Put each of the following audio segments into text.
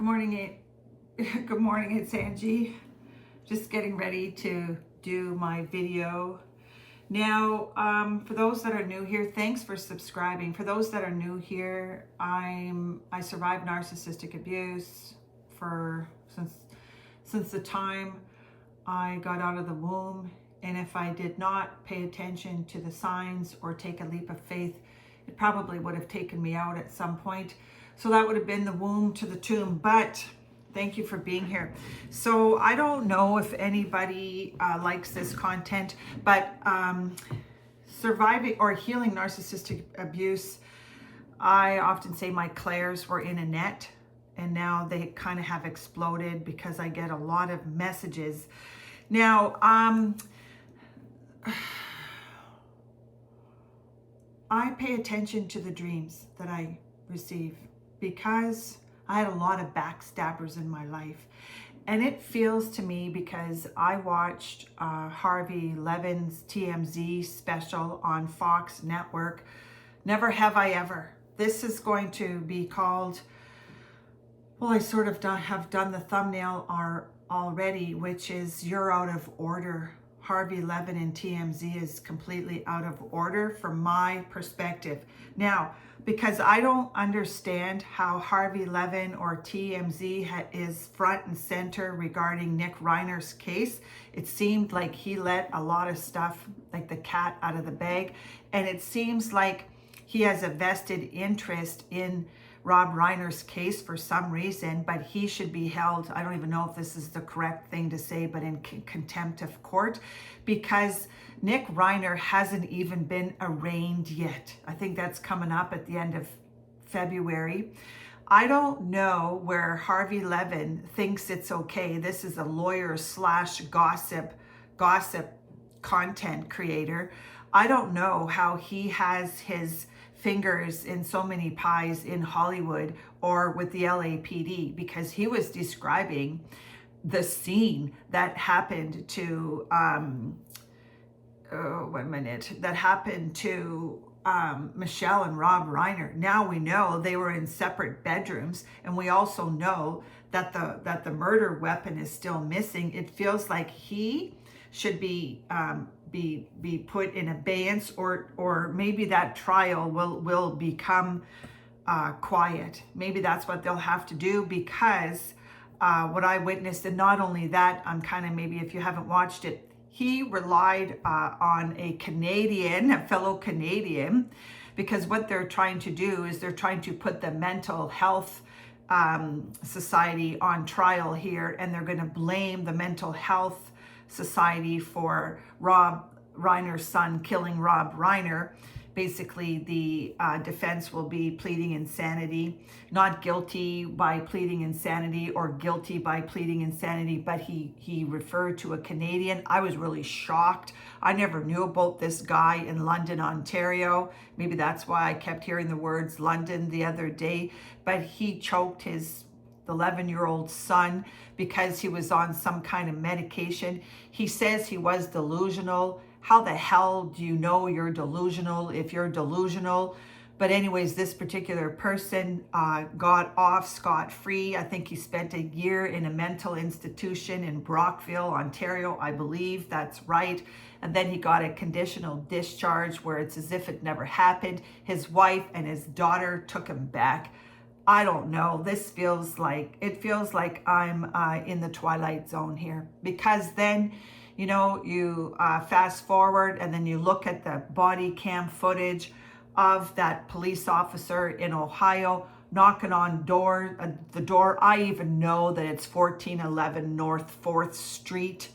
morning. Good morning, it's Angie. Just getting ready to do my video. Now, for those that are new here, thanks for subscribing. For those that are new here, I survived narcissistic abuse since the time I got out of the womb. And if I did not pay attention to the signs or take a leap of faith, it probably would have taken me out at some point. So that would have been the womb to the tomb. But thank you for being here. So I don't know if anybody likes this content, but surviving or healing narcissistic abuse, I often say my clairs were in a net, and now they kind of have exploded because I get a lot of messages. Now, I pay attention to the dreams that I receive because I had a lot of backstabbers in my life. And it feels to me, because I watched Harvey Levin's TMZ special on Fox Network, Never Have I Ever. This is going to be called, well, I sort of have done the thumbnail already, which is You're Out of Order. Harvey Levin and TMZ is completely out of order from my perspective. Now, because I don't understand how Harvey Levin or TMZ is front and center regarding Nick Reiner's case. It seemed like he let a lot of stuff, like the cat out of the bag. And it seems like he has a vested interest in Rob Reiner's case for some reason, but he should be held, I don't even know if this is the correct thing to say, but in contempt of court, because Nick Reiner hasn't even been arraigned yet. I think that's coming up at the end of February. I don't know where Harvey Levin thinks it's okay. This is a lawyer slash gossip content creator. I don't know how he has his fingers in so many pies in Hollywood or with the LAPD, because he was describing the scene that happened to Michelle and Rob Reiner. Now we know they were in separate bedrooms, and we also know that the murder weapon is still missing. It feels like he should be put in abeyance, or maybe that trial will become quiet. Maybe that's what they'll have to do, because what I witnessed, and not only that, I'm kind of, maybe if you haven't watched it, he relied on a fellow Canadian, because what they're trying to do is they're trying to put the mental health society on trial here, and they're going to blame the mental health society for Rob Reiner's son killing Rob Reiner. Basically, the defense will be pleading insanity, not guilty by pleading insanity or guilty by pleading insanity, but he referred to a Canadian. I was really shocked. I never knew about this guy in London, Ontario. Maybe that's why I kept hearing the words London the other day, but he choked his 11-year-old son because he was on some kind of medication. He says he was delusional. How the hell do you know you're delusional if you're delusional? But anyways, this particular person got off scot-free. I think he spent a year in a mental institution in Brockville, Ontario. I believe that's right. And then he got a conditional discharge where it's as if it never happened. His wife and his daughter took him back. I don't know. It feels like I'm in the Twilight Zone here, because then, you know, you fast forward and then you look at the body cam footage of that police officer in Ohio knocking on the door. I even know that it's 1411 North 4th Street.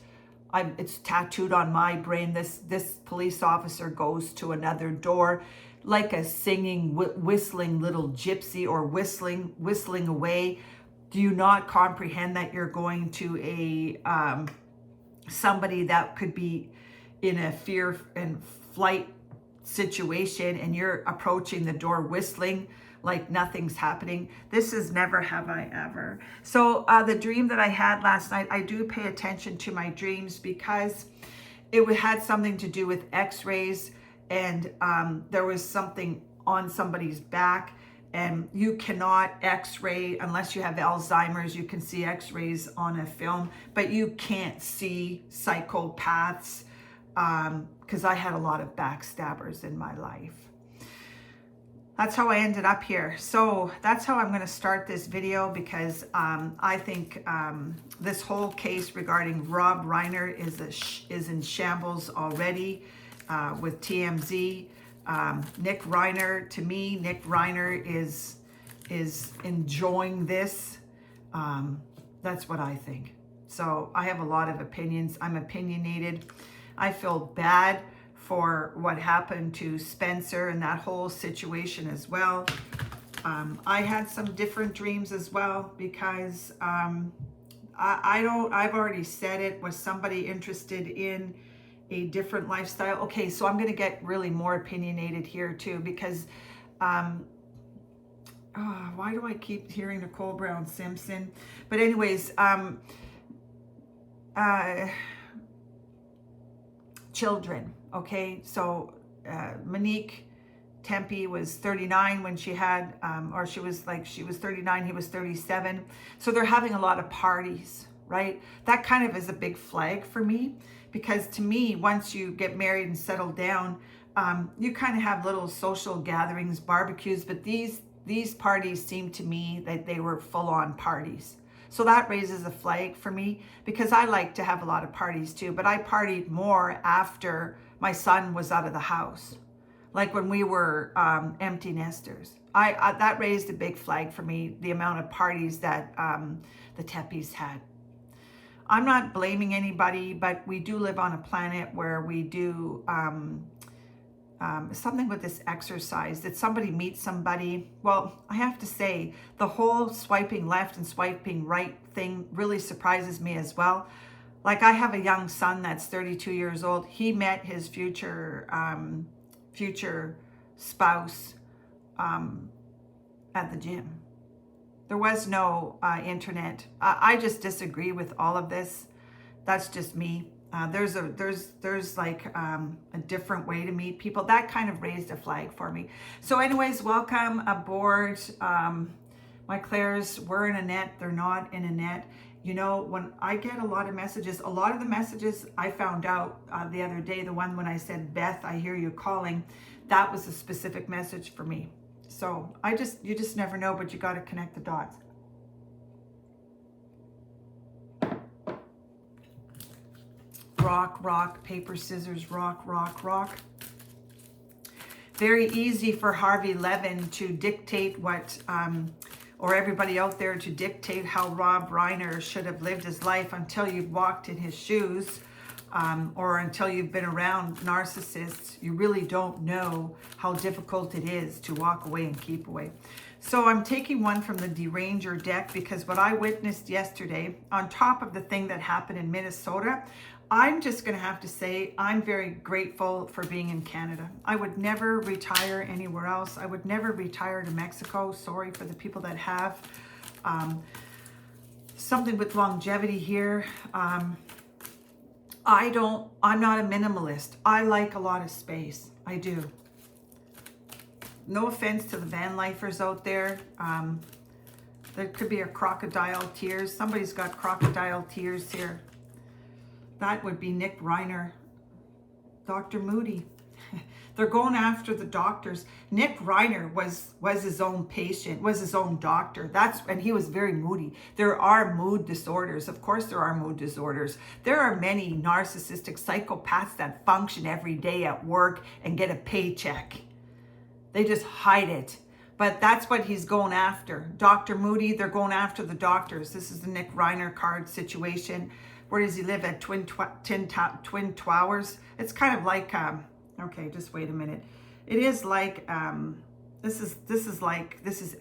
It's tattooed on my brain. This police officer goes to another door like a singing, whistling little gypsy, or whistling away. Do you not comprehend that you're going to a somebody that could be in a fear and flight situation, and you're approaching the door whistling like nothing's happening? This is Never Have I Ever. So the dream that I had last night, I do pay attention to my dreams because it had something to do with x-rays, and there was something on somebody's back, And you cannot x-ray, unless you have Alzheimer's, you can see x-rays on a film, but you can't see psychopaths, because I had a lot of backstabbers in my life. That's how I ended up here. So that's how I'm going to start this video, because I think this whole case regarding Rob Reiner is in shambles already with TMZ. Nick Reiner, to me, Nick Reiner is enjoying this. That's what I think. So I have a lot of opinions. I'm opinionated. I feel bad for what happened to Spencer and that whole situation as well. I had some different dreams as well, because I've already said it, was somebody interested in a different lifestyle. Okay, so I'm going to get really more opinionated here too, because why do I keep hearing Nicole Brown Simpson? But anyways, children. Okay, so Monique Tempe was 39 when she had, or she was 39, he was 37. So they're having a lot of parties, right? That kind of is a big flag for me, because to me, once you get married and settle down, you kind of have little social gatherings, barbecues, but these parties seem to me that they were full-on parties. So that raises a flag for me, because I like to have a lot of parties too, but I partied more after my son was out of the house, like when we were empty nesters. I that raised a big flag for me, the amount of parties that the Tepes had. I'm not blaming anybody, but we do live on a planet where we do something with this exercise, that somebody meets somebody. Well, I have to say, the whole swiping left and swiping right thing really surprises me as well. Like, I have a young son that's 32 years old. He met his future spouse at the gym. There was no internet. I just disagree with all of this. That's just me. There's like a different way to meet people. That kind of raised a flag for me. So anyways, welcome aboard. My Claires, we're in a net. They're not in a net. You know, when I get a lot of messages, a lot of the messages I found out the other day, the one when I said, Beth, I hear you calling, that was a specific message for me. So you just never know, but you got to connect the dots. Rock, rock, paper, scissors, rock, rock, rock. Very easy for Harvey Levin to dictate what, or everybody out there to dictate how Rob Reiner should have lived his life, until you've walked in his shoes, or until you've been around narcissists. You really don't know how difficult it is to walk away and keep away. So I'm taking one from the Deranger deck, because what I witnessed yesterday, on top of the thing that happened in Minnesota, I'm just going to have to say I'm very grateful for being in Canada. I would never retire anywhere else. I would never retire to Mexico. Sorry for the people that have. Something with longevity here. I'm not a minimalist. I like a lot of space. I do. No offense to the van lifers out there. There could be a crocodile tears. Somebody's got crocodile tears here. That would be Nick Reiner, Dr. Moody. They're going after the doctors. Nick Reiner was his own patient, was his own doctor. And he was very moody. There are mood disorders. Of course there are mood disorders. There are many narcissistic psychopaths that function every day at work and get a paycheck. They just hide it. But that's what he's going after. Dr. Moody, they're going after the doctors. This is the Nick Reiner card situation. Where does he live? At Twin Towers? It's kind of like, okay, just wait a minute. It is like, this is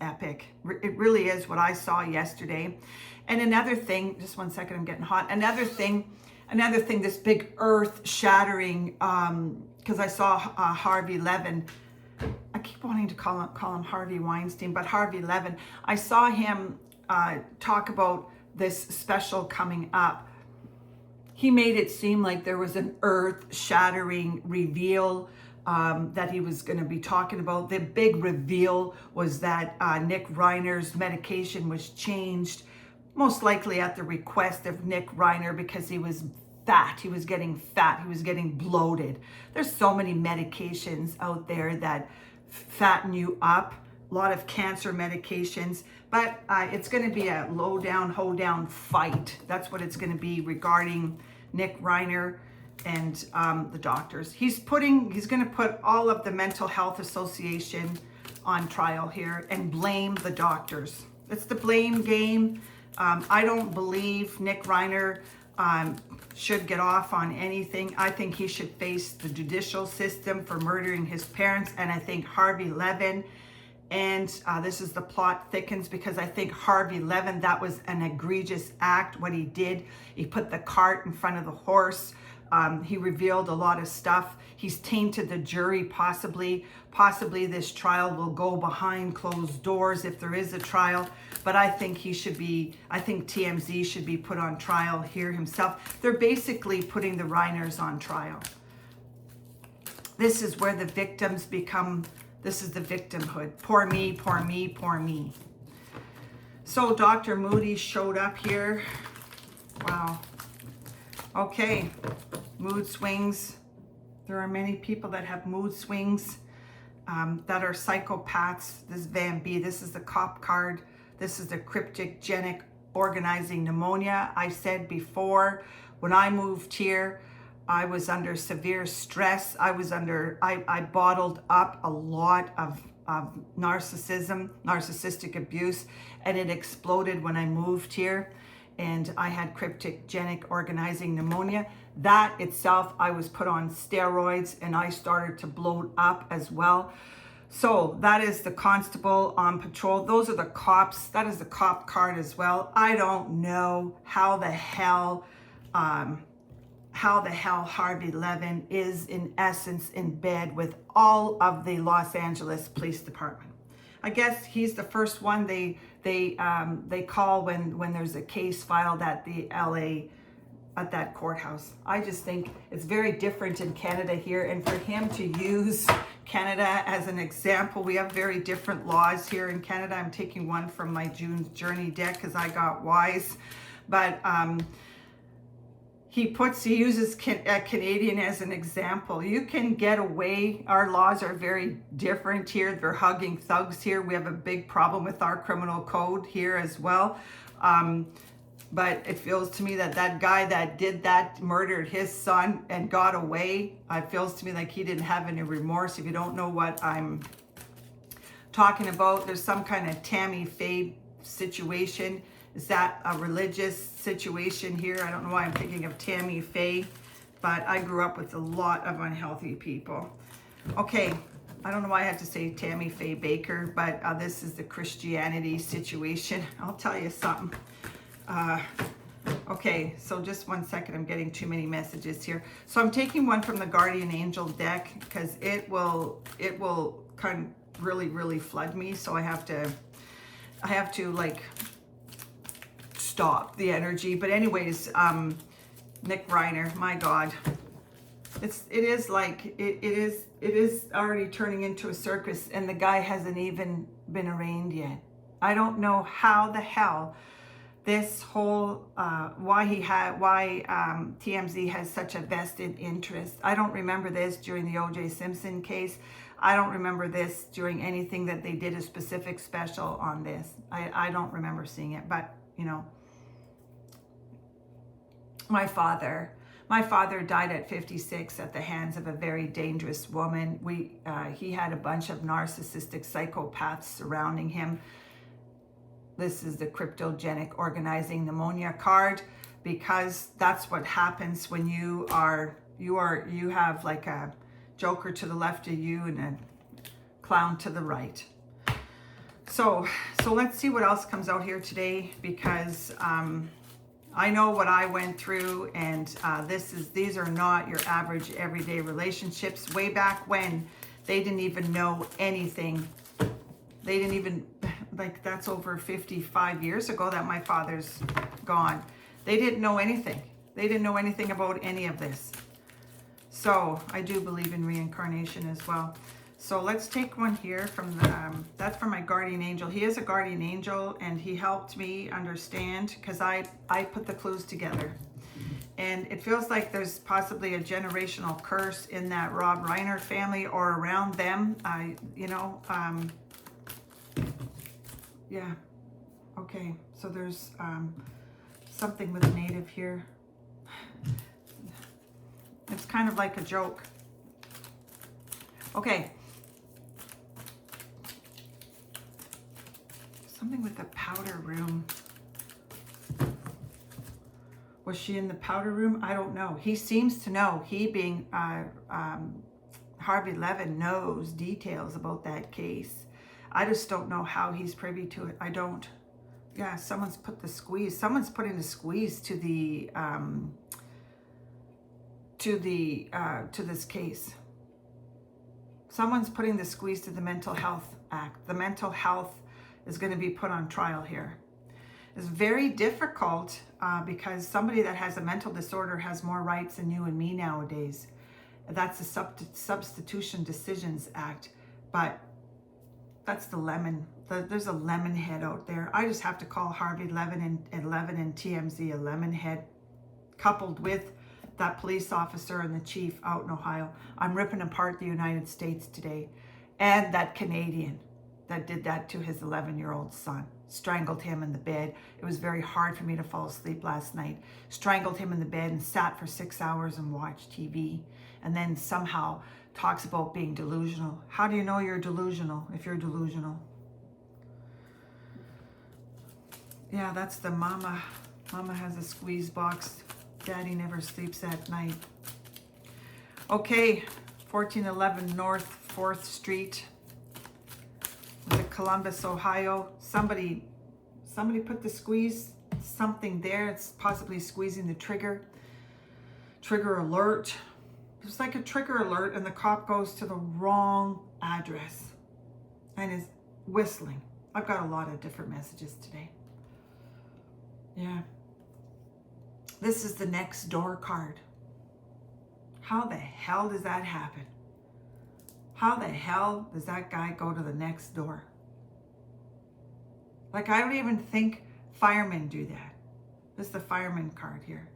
epic. It really is what I saw yesterday. And another thing, just one second, I'm getting hot. Another thing, this big earth shattering, because I saw Harvey Levin. I keep wanting to call him Harvey Weinstein, but Harvey Levin. I saw him talk about this special coming up. He made it seem like there was an earth-shattering reveal that he was going to be talking about. The big reveal was that Nick Reiner's medication was changed, most likely at the request of Nick Reiner, because he was fat. He was getting fat. He was getting bloated. There's so many medications out there that fatten you up. A lot of cancer medications, but it's going to be a low down, hold down fight. That's what it's going to be regarding Nick Reiner and the doctors. He's going to put all of the Mental Health Association on trial here and blame the doctors. It's the blame game. I don't believe Nick Reiner should get off on anything. I think he should face the judicial system for murdering his parents, and I think Harvey Levin, and this is the plot thickens, because I think Harvey Levin, that was an egregious act, what he did. He put the cart in front of the horse. He revealed a lot of stuff. He's tainted the jury, possibly. Possibly this trial will go behind closed doors if there is a trial. But I think TMZ should be put on trial here himself. They're basically putting the Reiners on trial. This is where the victims become, this is the victimhood. Poor me, poor me, poor me. So Dr. Moody showed up here. Wow. Okay, mood swings. There are many people that have mood swings that are psychopaths. This is Van B. This is the cop card. This is the cryptogenic organizing pneumonia. I said before, when I moved here, I was under severe stress. I bottled up a lot of narcissistic abuse, and it exploded when I moved here. And I had cryptogenic organizing pneumonia. That itself, I was put on steroids and I started to bloat up as well. So that is the constable on patrol. Those are the cops. That is the cop card as well. I don't know how the hell Harvey Levin is in essence in bed with all of the Los Angeles Police Department. I guess he's the first one they call when there's a case filed at the LA, at that courthouse. I just think it's very different in Canada here, and for him to use Canada as an example, we have very different laws here in Canada. I'm taking one from my June Journey deck because I got wise, but he uses a Canadian as an example. You can get away. Our laws are very different here. They're hugging thugs here. We have a big problem with our criminal code here as well. But it feels to me that that guy that did that, murdered his son and got away, it feels to me like he didn't have any remorse. If you don't know what I'm talking about, there's some kind of Tammy Faye situation. Is that a religious situation here? I don't know why I'm thinking of Tammy Faye, but I grew up with a lot of unhealthy people. Okay, I don't know why I had to say Tammy Faye Baker, but this is the Christianity situation. I'll tell you something. Okay, so just one second. I'm getting too many messages here. So I'm taking one from the Guardian Angel deck because it will kind of really flood me. So I have to like stop the energy. But anyways, Nick Reiner, my God, it is already turning into a circus, and the guy hasn't even been arraigned yet. I don't know how the hell this whole why TMZ has such a vested interest. I don't remember this during the O.J. Simpson case. I don't remember this during anything that they did a specific special on this. I don't remember seeing it, but you know, my father died at 56 at the hands of a very dangerous woman. He had a bunch of narcissistic psychopaths surrounding him. This is the cryptogenic organizing pneumonia card, because that's what happens when you have like a joker to the left of you and a clown to the right. So let's see what else comes out here today, because I know what I went through, and these are not your average everyday relationships. Way back when, they didn't even know anything. They didn't even, like, that's over 55 years ago that my father's gone. They didn't know anything. They didn't know anything about any of this. So I do believe in reincarnation as well. So let's take one here from the, that's from my guardian angel. He is a guardian angel, and he helped me understand, because I put the clues together. And it feels like there's possibly a generational curse in that Rob Reiner family or around them. Yeah. Okay. So there's something with a native here. It's kind of like a joke. Okay. Something with the powder room. Was she in the powder room? I don't know. He seems to know. He being Harvey Levin knows details about that case. I just don't know how he's privy to it. I don't. Yeah, someone's put the squeeze. Someone's putting the squeeze to the to this case. Someone's putting the squeeze to the Mental Health Act. The mental health is going to be put on trial here. It's very difficult because somebody that has a mental disorder has more rights than you and me nowadays. That's the Substitution Decisions Act. But that's the lemon. There's a lemon head out there. I just have to call Harvey Levin and TMZ a lemon head, coupled with that police officer and the chief out in Ohio. I'm ripping apart the United States today. And that Canadian that did that to his 11-year-old son. Strangled him in the bed. It was very hard for me to fall asleep last night. Strangled him in the bed and sat for 6 hours and watched TV. And then somehow talks about being delusional. How do you know you're delusional if you're delusional? Yeah, that's the mama. Mama has a squeeze box. Daddy never sleeps at night. Okay, 1411 North 4th Street. Columbus, Ohio. Somebody put the squeeze, something there. It's possibly squeezing the trigger. Trigger alert. It's like a trigger alert, and the cop goes to the wrong address and is whistling. I've got a lot of different messages today. Yeah. This is the next door card. How the hell does that happen? How the hell does that guy go to the next door? Like, I don't even think firemen do that. This is the fireman card here.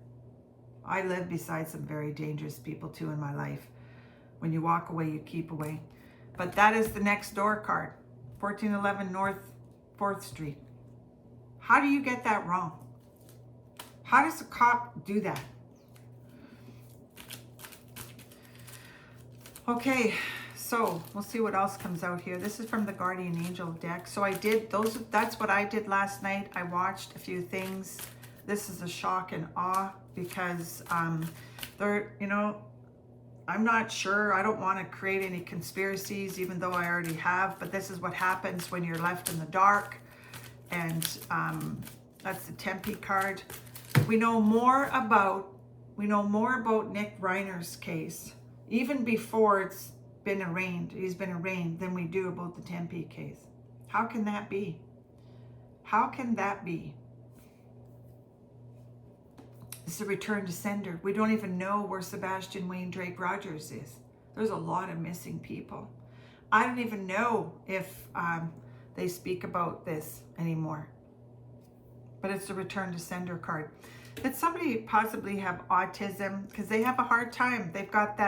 I live beside some very dangerous people too in my life. When you walk away, you keep away. But that is the next door card. 1411 North 4th Street. How do you get that wrong? How does a cop do that? Okay. So we'll see what else comes out here. This is from the Guardian Angel deck. So I did those. That's what I did last night. I watched a few things. This is a shock and awe because they're, I'm not sure. I don't want to create any conspiracies, even though I already have. But this is what happens when you're left in the dark. And that's the Tepe card. We know more about Nick Reiner's case, even before it's he's been arraigned, than we do about the Tepe case. How can that be? How can that be? It's a return to sender. We don't even know where Sebastian Wayne Drake Rogers is. There's a lot of missing people. I don't even know if they speak about this anymore. But it's a return to sender card. Did somebody possibly have autism? Because they have a hard time. They've got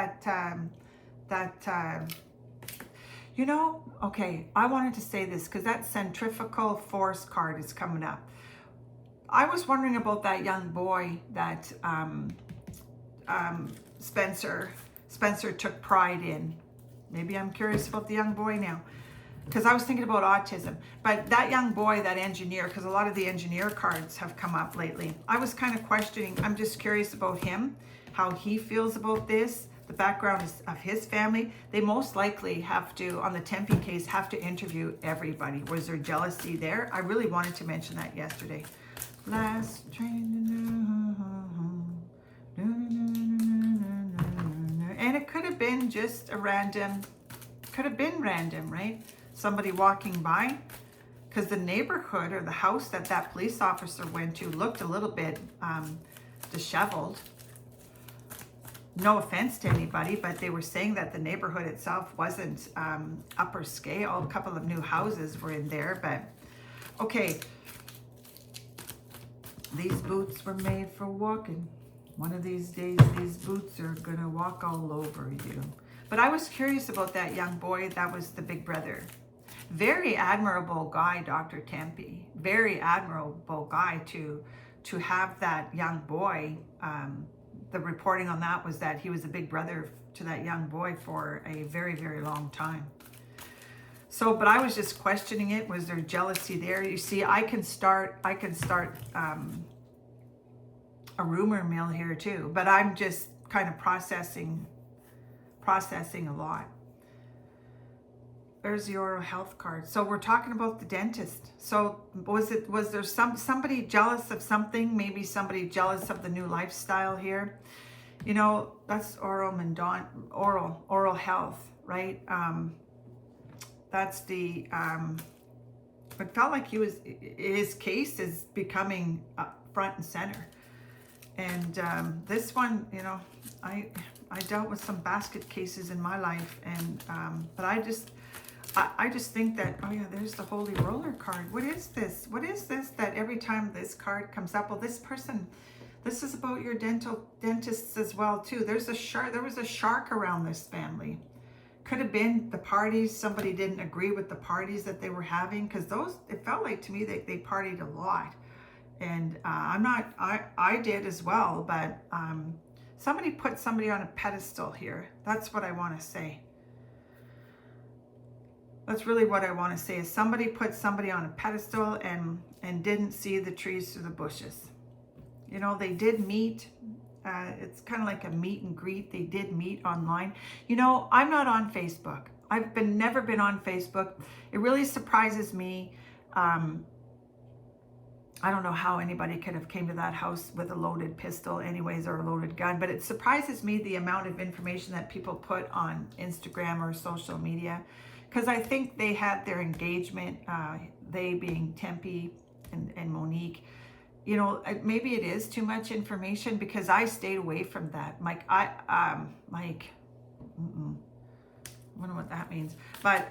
okay, I wanted to say this because that centrifugal force card is coming up. I was wondering about that young boy that Spencer took pride in. Maybe I'm curious about the young boy now, because I was thinking about autism. But that young boy, that engineer, because a lot of the engineer cards have come up lately. I was kind of questioning. I'm just curious about him, how he feels about this. The background is of his family. They most likely have to, on the Tepe case, have to interview everybody. Was there jealousy there? I really wanted to mention that yesterday. Last train. And it could have been just a random, right? Somebody walking by. Because the neighborhood or the house that police officer went to looked a little bit disheveled. no offense to anybody, but they were saying that the neighborhood itself wasn't upper scale. A couple of new houses were in there, but okay. These boots were made for walking. One of these days, these boots are gonna walk all over you. But I was curious about that young boy. That was the big brother. Very admirable guy, Dr. Tepe. Very admirable guy to have that young boy. The reporting on that was that he was a big brother to that young boy for a very, very long time. So, but I was just questioning it. Was there jealousy there? You see, I can start a rumor mill here too, but I'm just kind of processing a lot. There's the oral health card. So we're talking about the dentist. So was there somebody jealous of something? Maybe somebody jealous of the new lifestyle here. You know, that's oral health, right? That's the it felt like his case is becoming front and center. And this one, you know, I dealt with some basket cases in my life, and but I just think that, oh yeah, there's the holy roller card. What is this? What is this that every time this card comes up, well, this person, this is about your dentists as well too. There's a shark. There was a shark around this family. Could have been the parties. Somebody didn't agree with the parties that they were having, because those, it felt like to me that they partied a lot. And I did as well, but somebody put somebody on a pedestal here. That's what I want to say. That's really what I want to say, is somebody put somebody on a pedestal and didn't see the trees through the bushes. You know, they did meet. It's kind of like a meet and greet. They did meet online. You know, I'm not on Facebook. I've never been on Facebook. It really surprises me. I don't know how anybody could have came to that house with a loaded pistol anyways, or a loaded gun, but it surprises me the amount of information that people put on Instagram or social media, because I think they had their engagement, they being Tepe and Monique. You know, maybe it is too much information, because I stayed away from that. Like, I don't know what that means, but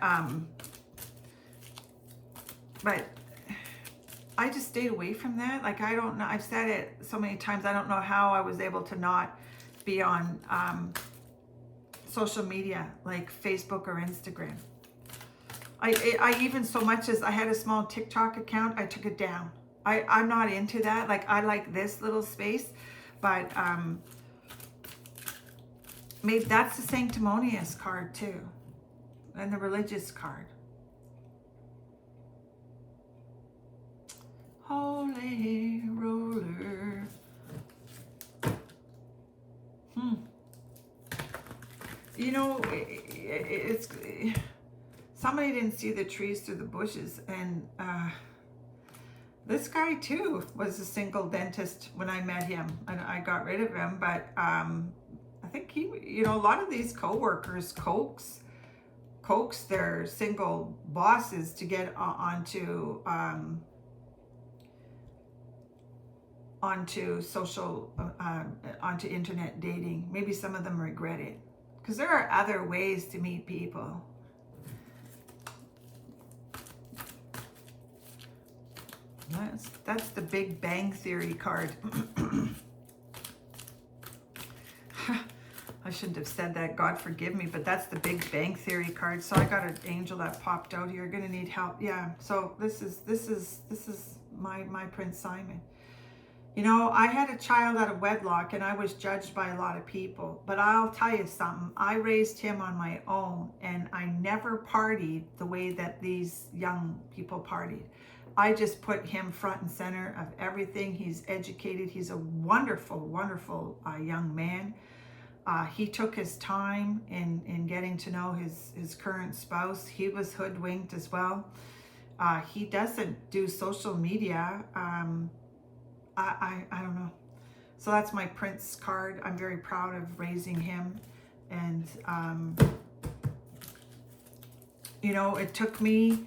I just stayed away from that. Like, I don't know. I've said it so many times. I don't know how I was able to not be on social media like Facebook or Instagram. I even, so much as I had a small TikTok account, I took it down. I'm not into that. Like, I like this little space, but maybe that's the sanctimonious card too, and the religious card. Holy roller. You know, it's somebody didn't see the trees through the bushes, and this guy too was a single dentist when I met him, and I got rid of him. But I think he, you know, a lot of these co-workers coax their single bosses to get onto social, onto internet dating. Maybe some of them regret it, because there are other ways to meet people. That's the Big Bang Theory card. I shouldn't have said that, God forgive me, but that's the Big Bang Theory card. So I got an angel that popped out here. Gonna need help. Yeah, so this is my Prince Simon. You know, I had a child out of wedlock, and I was judged by a lot of people. But I'll tell you something, I raised him on my own, and I never partied the way that these young people partied. I just put him front and center of everything. He's educated. He's a wonderful, wonderful young man. He took his time in getting to know his current spouse. He was hoodwinked as well. He doesn't do social media. I don't know. So that's my Prince card. I'm very proud of raising him. And, you know, it took me,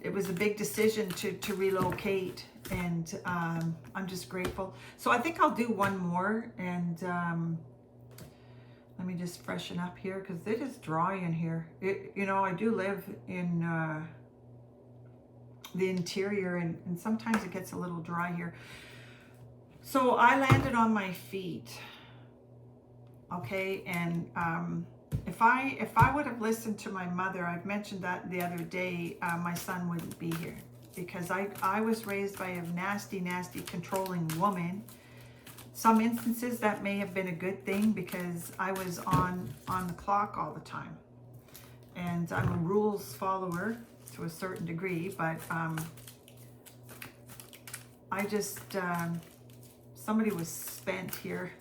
it was a big decision to relocate. And I'm just grateful. So I think I'll do one more. And Let me just freshen up here because it is dry in here. You know, I do live in the interior, and sometimes it gets a little dry here. So I landed on my feet, okay, and if I would have listened to my mother, I've mentioned that the other day, my son wouldn't be here, because I was raised by a nasty, controlling woman. Some instances that may have been a good thing, because I was on the clock all the time, and I'm a rules follower to a certain degree, but I just somebody was spent here.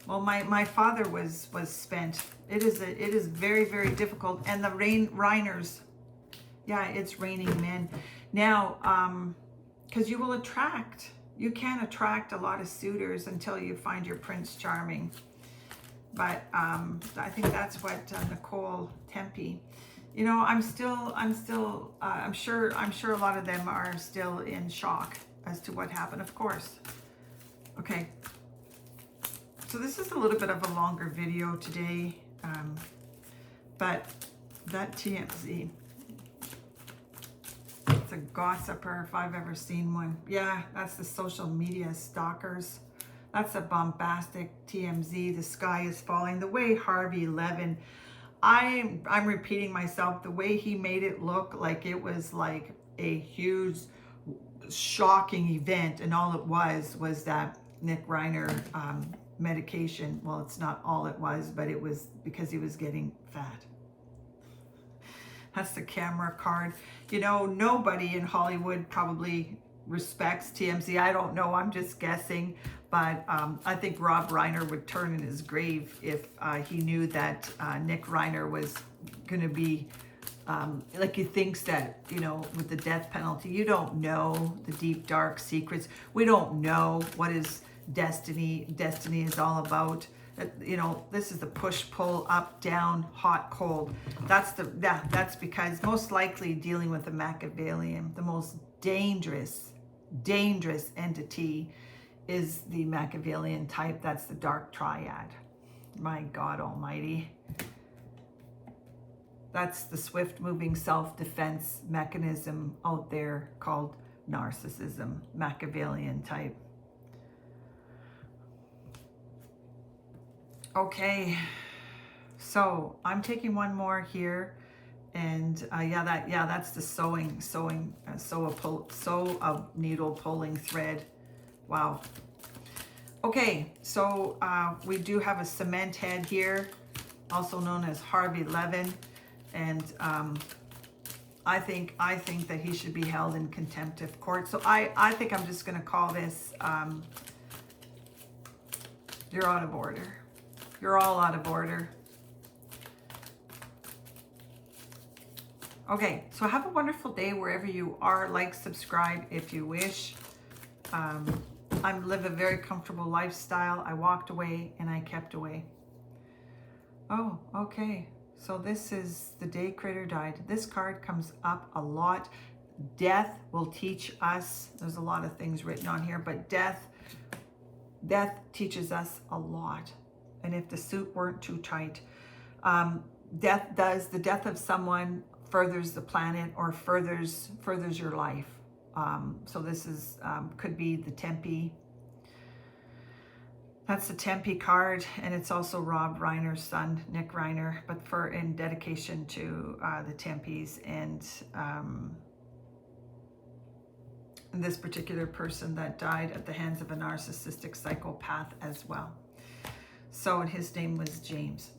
Well, my father was spent. It is very, very difficult. And the Reiners, yeah, it's raining men now, because you can attract a lot of suitors until you find your Prince Charming. But I think that's what Nicole Tepe. You know, I'm sure a lot of them are still in shock as to what happened, of course. Okay, so this is a little bit of a longer video today, but that TMZ, it's a gossiper if I've ever seen one. Yeah, that's the social media stalkers. That's a bombastic TMZ. The sky is falling. The way Harvey Levin, I'm repeating myself, the way he made it look like it was like a huge, shocking event, and all it was that Nick Reiner medication. Well, it's not all it was, but it was because he was getting fat. That's the camera card. You know, nobody in Hollywood probably respects TMZ. I don't know, I'm just guessing, but I think Rob Reiner would turn in his grave if he knew that Nick Reiner was going to be like he thinks that, you know, with the death penalty. You don't know the deep, dark secrets. We don't know what his destiny is all about. You know, this is the push, pull, up, down, hot, cold. That's because most likely dealing with the Machiavellian, the most dangerous entity is the Machiavellian type. That's the dark triad. My God Almighty. That's the swift moving self-defense mechanism out there called narcissism, Machiavellian type. Okay, so I'm taking one more here, and that's the sew a needle pulling thread. Wow. Okay, so we do have a cement head here, also known as Harvey Levin, and I think that he should be held in contempt of court. So I think I'm just going to call this you're out of order. You're all out of order. Okay, so have a wonderful day wherever you are. Like, subscribe if you wish. I live a very comfortable lifestyle. I walked away and I kept away. Oh, okay. So this is the day Critter died. This card comes up a lot. Death will teach us. There's a lot of things written on here, but death teaches us a lot. And if the suit weren't too tight, the death of someone furthers the planet or furthers your life. So this is could be the Tempe. That's the Tempe card, and it's also Rob Reiner's son, Nick Reiner, but in dedication to the Tempes and this particular person that died at the hands of a narcissistic psychopath as well. So, and his name was James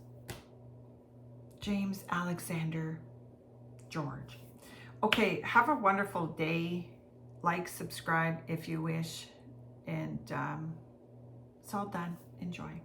Alexander George. Okay, have a wonderful day. Like, subscribe if you wish, and it's all done. Enjoy.